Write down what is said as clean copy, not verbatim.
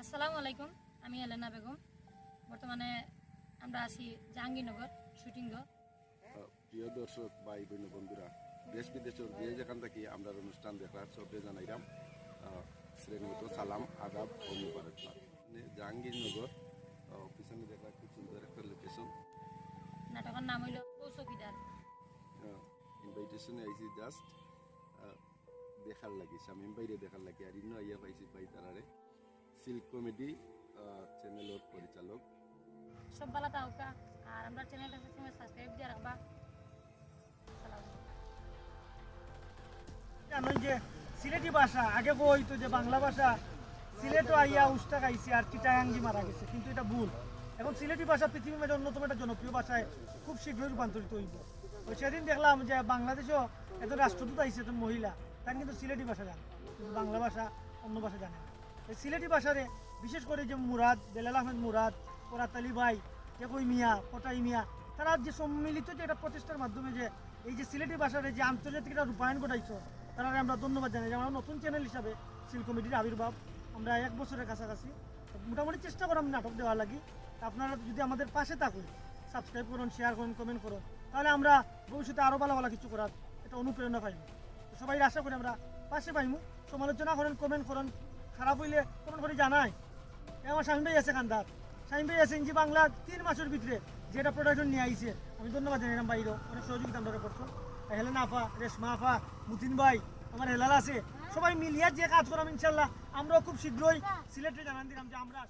আসসালামু আলাইকুম, আমি এলেনা বেগম। বর্তমানে আমরা আছি জাহাঙ্গীরনগর শুটিং। প্রিয় দর্শক ভাই বোন বন্ধুরা, দেশ বিদেশের যে যেখান থেকে আমরা অনুষ্ঠান দেখার সবকে জানাইলাম শ্রেণীগত সালাম, আদাব ও মুবারকবাদ। জাহাঙ্গীরনগর পিছনে দেখা খুব সুন্দর একটা লোকেশন। নাটকের নাম হইল চৌকিদার। ইনভাইটেশনে আইসি জাস্ট দেখার লাগি, শামীম বাইরে দেখার লাগি। আর ইন্ন আইয়া পাইছি ভাই তারারে সিল্ক কমেডি চ্যানেলের পরিচালক। সব ভালো থাকা আর আমরা চ্যানেলটা সবসময় সাবস্ক্রাইব দিয়ে রাখবা। জানোই যে সিলেটি ভাষা আগে কইতো যে বাংলা ভাষা সিলেটও আইয়া উস্তা গাইছে আর চিটাগাঙ্গি মারা গেছে, কিন্তু এটা ভুল। এখন সিলেটি ভাষা পৃথিবীর মধ্যে অন্যতম একটা জনপ্রিয় ভাষায় খুব শীঘ্রই রূপান্তরিত হইব। তো সেদিন দেখলাম যে বাংলাদেশেও একজন রাষ্ট্রদূত আইছে, একজন মহিলা, তার কিন্তু সিলেটি ভাষা জানে, কিন্তু বাংলা ভাষা অন্য ভাষা জানে না। এই সিলেটি ভাষারে বিশেষ করে যে মুরাদ, বেলাল আহমেদ মুরাদ, কোরাত আলী ভাই, একই মিয়া, পটাই মিয়া, তারা যে সম্মিলিত যে একটা প্রচেষ্টার মাধ্যমে যে এই যে সিলেটি ভাষার যে আন্তর্জাতিক একটা রূপায়ণ ঘটাইছো, তারা আমরা ধন্যবাদ জানাই। যে আমরা নতুন চ্যানেল হিসাবে সিল্ক কমেডির আবির্ভাব, আমরা 1 বছরের কাছাকাছি মোটামুটি চেষ্টা করলাম নাটক দেওয়ার লাগি। আপনারা যদি আমাদের পাশে থাকুন, সাবস্ক্রাইব করুন, শেয়ার করুন, কমেন্ট করুন, তাহলে আমরা ভবিষ্যতে আরও ভালো ভালো কিছু করার একটা অনুপ্রেরণা পাইব। সবাই আশা করি আমরা পাশে পাইমু। সমালোচনা করেন, কমেন্ট করুন, খারাপ হইলে কমেন্ট করে জানাই। আমার শামীম ভাই আছে কান্দার, শামীম ভাই আছে ইঞ্জি বাংলা 3 মাসের ভিতরে যেটা প্রোডাকশন নিয়ে আইছে, আমি ধন্যবাদ জানাইলাম। বাইরেও অনেক সহযোগিতা আমরা করছো। হেলেনা আফা, রেশমা আফা, মুতিন ভাই, আমার হেলাল আছে, সবাই মিলিয়ে যে কাজ করাম ইনশাল্লাহ আমরাও খুব শীঘ্রই সিলেটে জানান দিলাম যে আমরা